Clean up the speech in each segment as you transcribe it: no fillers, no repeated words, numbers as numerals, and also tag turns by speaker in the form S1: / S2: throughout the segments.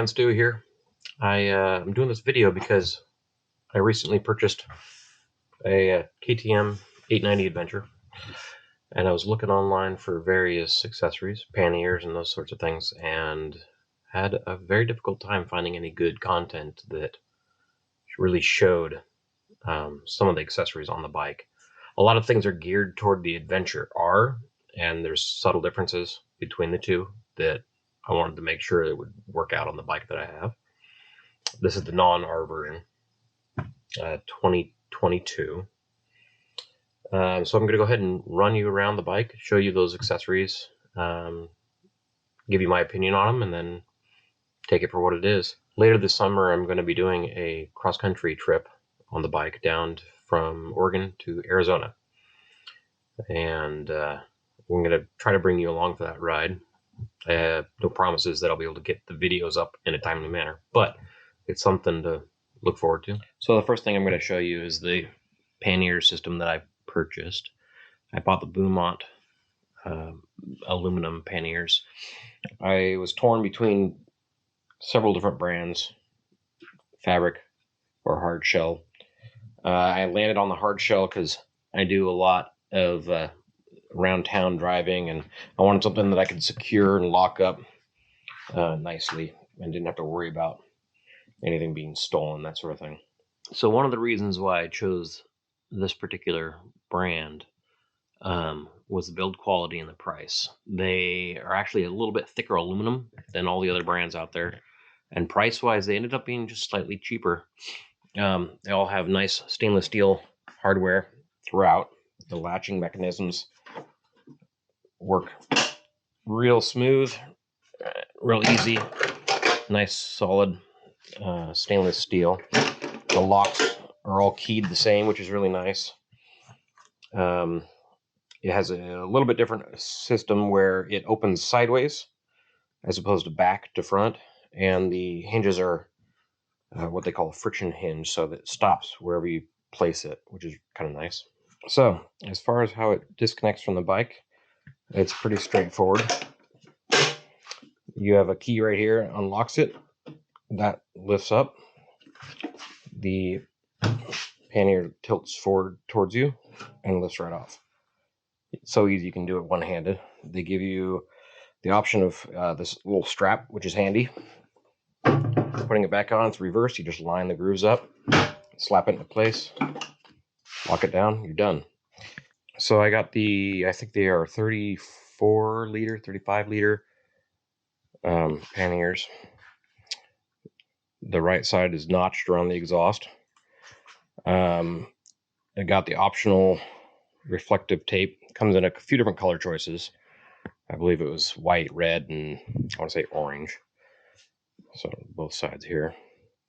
S1: Man Stu here. I'm doing this video because I recently purchased a KTM 890 Adventure, and I was looking online for various accessories, panniers, and those sorts of things, and had a very difficult time finding any good content that really showed some of the accessories on the bike. A lot of things are geared toward the Adventure R, and there's subtle differences between the two that I wanted to make sure it would work out on the bike that I have. This is the non-R version, 2022. So I'm going to go ahead and run you around the bike, show you those accessories, give you my opinion on them, and then take it for what it is. Later this summer, I'm going to be doing a cross-country trip on the bike down from Oregon to Arizona. And we're going to try to bring you along for that ride. No promises that I'll be able to get the videos up in a timely manner, but it's something to look forward to. So the first thing I'm going to show you is the pannier system that I purchased. I bought the Bumot aluminum panniers. I was torn between several different brands, fabric or hard shell. I landed on the hard shell because I do a lot of around town driving, and I wanted something that I could secure and lock up nicely and didn't have to worry about anything being stolen, that sort of thing. So one of the reasons why I chose this particular brand was the build quality and the price. They are actually a little bit thicker aluminum than all the other brands out there, and price-wise, they ended up being just slightly cheaper. They all have nice stainless steel hardware throughout. The latching mechanisms work real smooth, real easy, nice solid stainless steel. The locks are all keyed the same, which is really nice. It has a little bit different system where it opens sideways as opposed to back to front, and the hinges are what they call a friction hinge, so that it stops wherever you place it, which is kind of nice. So as far as how it disconnects from the bike, it's pretty straightforward. You have a key right here, unlocks it, that lifts up. The pannier tilts forward towards you and lifts right off. It's so easy, you can do it one-handed. They give you the option of this little strap, which is handy. Putting it back on, it's reversed. You just line the grooves up, slap it into place, lock it down, you're done. So I got I think they are 34 liter, 35 liter panniers. The right side is notched around the exhaust. I got the optional reflective tape. Comes in a few different color choices. I believe it was white, red, and I want to say orange. So both sides here.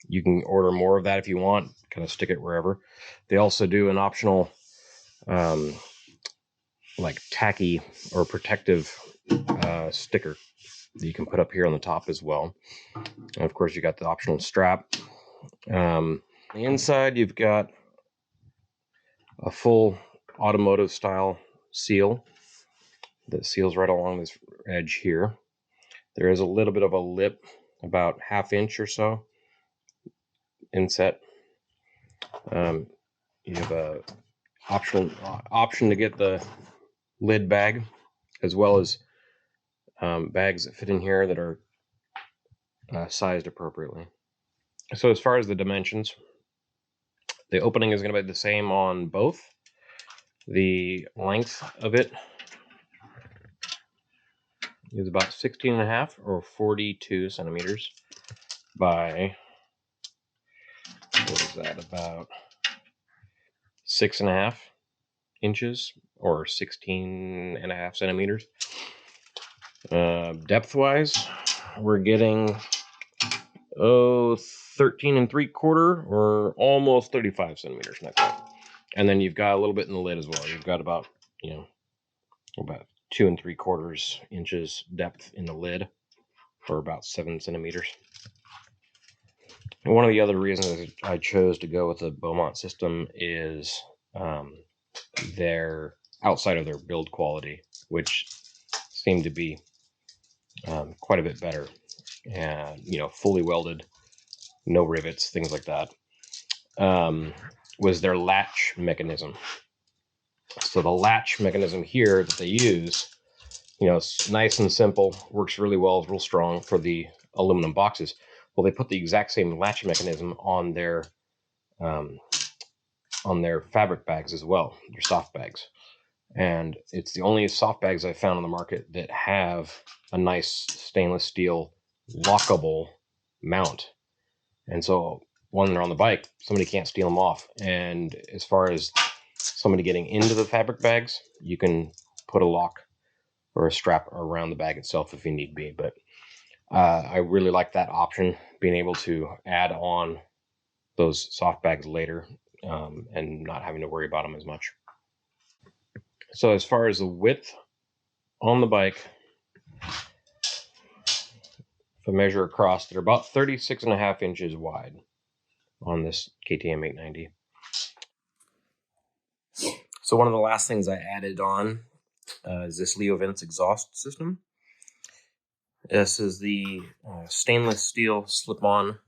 S1: You can order more of that if you want, kind of stick it wherever. They also do an optional like tacky or protective sticker that you can put up here on the top as well. And of course, you got the optional strap. On the inside, you've got a full automotive style seal that seals right along this edge here. There is a little bit of a lip, about 1/2 inch or so inset. You have a option to get the lid bag, as well as bags that fit in here that are sized appropriately. So as far as the dimensions, the opening is going to be the same on both. The length of it is about 16.5 or 42 centimeters by, what is that, about 6.5 inches or 16.5 centimeters. Depth-wise, we're getting 13 3/4 or almost 35 centimeters. Not quite. And then you've got a little bit in the lid as well. You've got about 2 3/4 inches depth in the lid, or about 7 centimeters. And one of the other reasons I chose to go with the Bumot system is their outside of their build quality, which seemed to be quite a bit better and fully welded, no rivets, things like that. Was their latch mechanism. So the latch mechanism here that they use, it's nice and simple, works really well, it's real strong for the aluminum boxes. Well, they put the exact same latch mechanism on their fabric bags as well, their soft bags. And it's the only soft bags I've found on the market that have a nice stainless steel lockable mount. And so when they're on the bike, somebody can't steal them off. And as far as somebody getting into the fabric bags, you can put a lock or a strap around the bag itself if you need be. But I really like that option, being able to add on those soft bags later and not having to worry about them as much. So as far as the width on the bike, if I measure across, they're about 36.5 inches wide on this KTM 890. So one of the last things I added on is this Vince exhaust system. This is the stainless steel slip-on.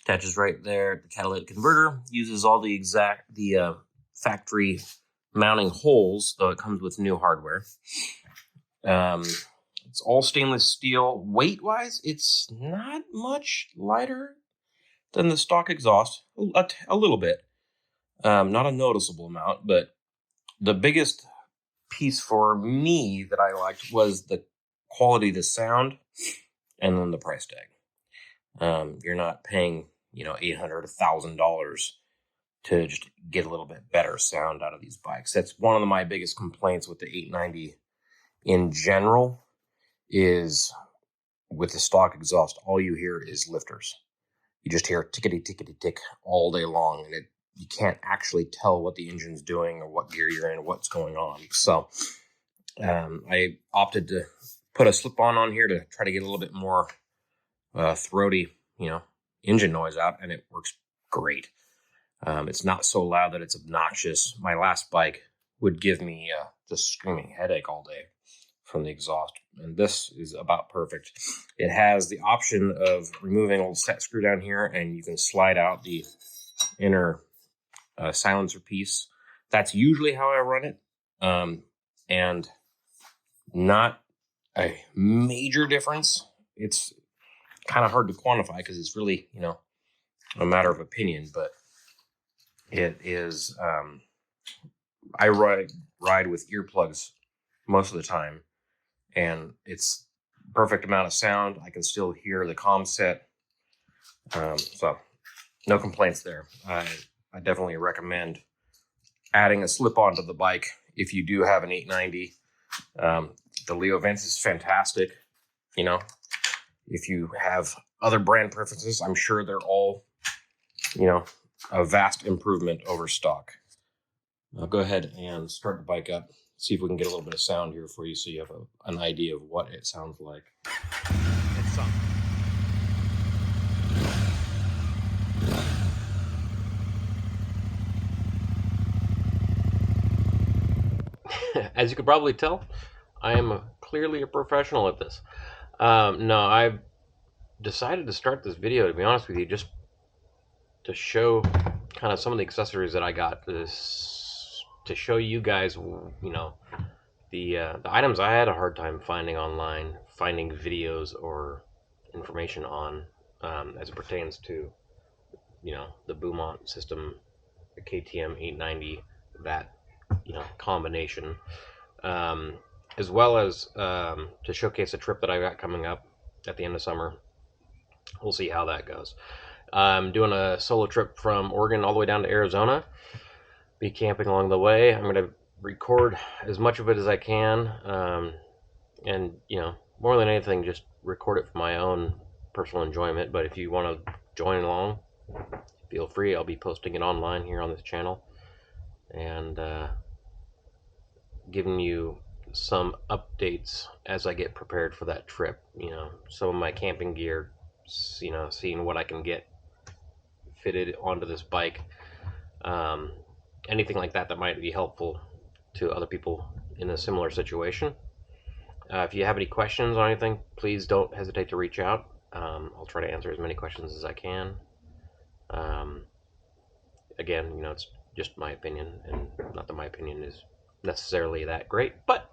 S1: Attaches right there. The catalytic converter uses all the factory mounting holes, though it comes with new hardware. It's all stainless steel. Weight-wise, it's not much lighter than the stock exhaust. A little bit. Not a noticeable amount, but the biggest piece for me that I liked was the quality of the sound and then the price tag. You're not paying, $800, $1,000 to just get a little bit better sound out of these bikes. That's one of my biggest complaints with the 890 in general, is with the stock exhaust, all you hear is lifters. You just hear tickety tickety tick all day long, and you can't actually tell what the engine's doing or what gear you're in or what's going on. So I opted to put a slip-on on here to try to get a little bit more throaty, engine noise out, and it works great. It's not so loud that it's obnoxious. My last bike would give me just screaming headache all day from the exhaust, and this is about perfect. It has the option of removing a little set screw down here, and you can slide out the inner silencer piece. That's usually how I run it, and not a major difference. It's kind of hard to quantify because it's really, a matter of opinion, but it is, I ride with earplugs most of the time, and it's perfect amount of sound. I can still hear the comm set. So no complaints there. I definitely recommend adding a slip-on to the bike if you do have an 890. The Vince is fantastic. If you have other brand preferences, I'm sure they're all, a vast improvement over stock. I'll go ahead and start the bike up, see if we can get a little bit of sound here for you so you have an idea of what it sounds like. It's something. As you could probably tell, I am clearly a professional at this. No, I've decided to start this video, to be honest with you, just to show kind of some of the accessories that I got, to show you guys, the items I had a hard time finding online, finding videos or information on, as it pertains to, the Bumot system, the KTM 890, that, combination, as well as to showcase a trip that I got coming up at the end of summer. We'll see how that goes. I'm doing a solo trip from Oregon all the way down to Arizona. Be camping along the way. I'm going to record as much of it as I can. And, more than anything, just record it for my own personal enjoyment. But if you want to join along, feel free. I'll be posting it online here on this channel. And giving you some updates as I get prepared for that trip. Some of my camping gear, seeing what I can get fitted onto this bike. Anything like that might be helpful to other people in a similar situation. If you have any questions on anything, please don't hesitate to reach out. I'll try to answer as many questions as I can. Um, Again, it's just my opinion, and not that my opinion is necessarily that great, but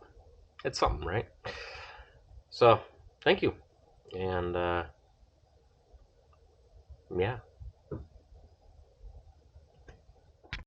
S1: it's something, right? So, thank you. And, yeah.